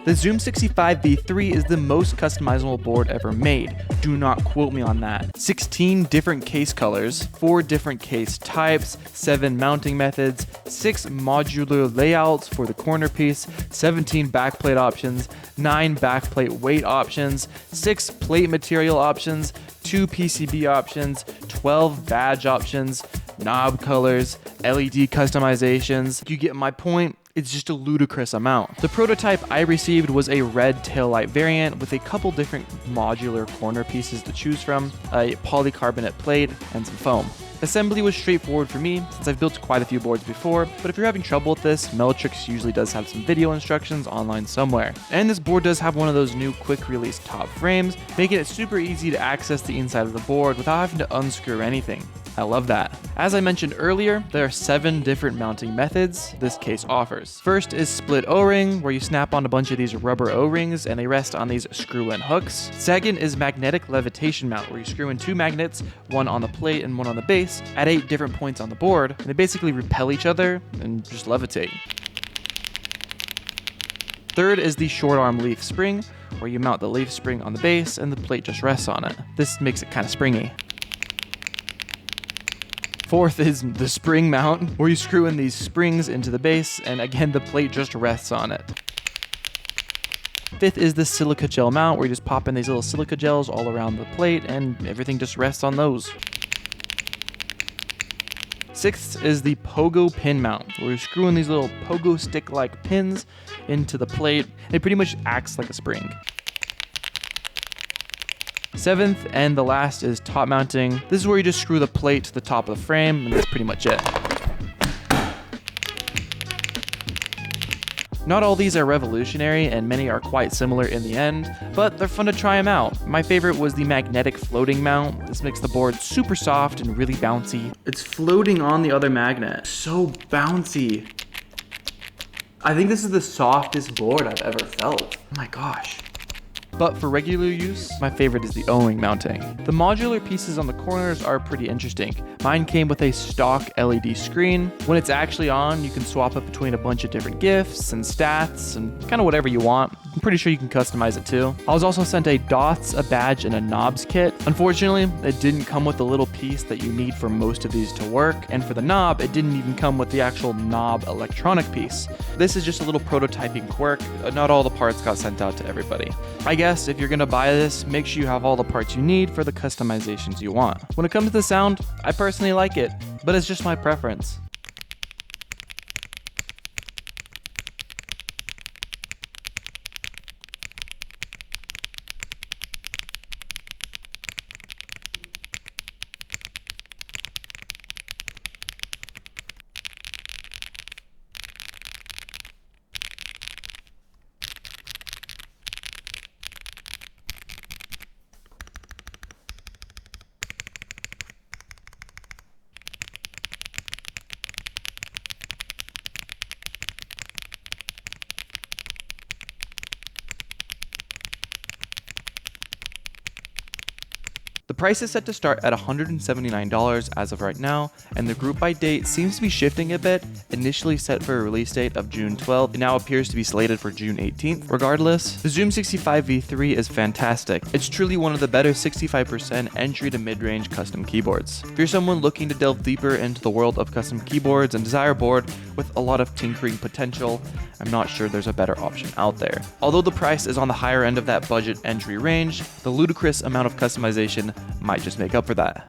The Zoom65 V3 is the most customizable board ever made. Do not quote me on that. 16 different case colors, 4 different case types, 7 mounting methods, 6 modular layouts for the corner piece, 17 backplate options, 9 backplate weight options, 6 plate material options, 2 PCB options, 12 badge options, knob colors, LED customizations. You get my point? It's just a ludicrous amount. The prototype I received was a red taillight variant with a couple different modular corner pieces to choose from, a polycarbonate plate, and some foam. Assembly was straightforward for me since I've built quite a few boards before, but if you're having trouble with this, Mellatrix usually does have some video instructions online somewhere. And this board does have one of those new quick release top frames, making it super easy to access the inside of the board without having to unscrew anything. I love that. As I mentioned earlier, there are 7 different mounting methods this case offers. First is split O-ring, where you snap on a bunch of these rubber O-rings and they rest on these screw-in hooks. Second is magnetic levitation mount, where you screw in 2 magnets, one on the plate and one on the base, at 8 different points on the board, and they basically repel each other and just levitate. Third is the short arm leaf spring, where you mount the leaf spring on the base and the plate just rests on it. This makes it kind of springy. Fourth is the spring mount, where you screw in these springs into the base, and again, the plate just rests on it. Fifth is the silica gel mount, where you just pop in these little silica gels all around the plate, and everything just rests on those. Sixth is the pogo pin mount, where you screw in these little pogo stick-like pins into the plate. It pretty much acts like a spring. Seventh and the last is top mounting. This is where you just screw the plate to the top of the frame, and that's pretty much it. Not all these are revolutionary, and many are quite similar in the end, but they're fun to try them out. My favorite was the magnetic floating mount. This makes the board super soft and really bouncy. It's floating on the other magnet. So bouncy. I think this is the softest board I've ever felt. Oh my gosh. But for regular use, my favorite is the O-ring mounting. The modular pieces on the corners are pretty interesting. Mine came with a stock LED screen. When it's actually on, you can swap it between a bunch of different GIFs and stats and kind of whatever you want. I'm pretty sure you can customize it too. I was also sent a dots, a badge, and a knobs kit. Unfortunately, it didn't come with the little piece that you need for most of these to work, and for the knob, it didn't even come with the actual knob electronic piece. This is just a little prototyping quirk. Not all the parts got sent out to everybody. I guess if you're gonna buy this, make sure you have all the parts you need for the customizations you want. When it comes to the sound, I personally like it, but it's just my preference. The price is set to start at $179 as of right now, and the group buy date seems to be shifting a bit. Initially set for a release date of June 12th, it now appears to be slated for June 18th. Regardless, the Zoom65 V3 is fantastic. It's truly one of the better 65% entry to mid-range custom keyboards. If you're someone looking to delve deeper into the world of custom keyboards and desire a board with a lot of tinkering potential, I'm not sure there's a better option out there. Although the price is on the higher end of that budget entry range, the ludicrous amount of customization might just make up for that.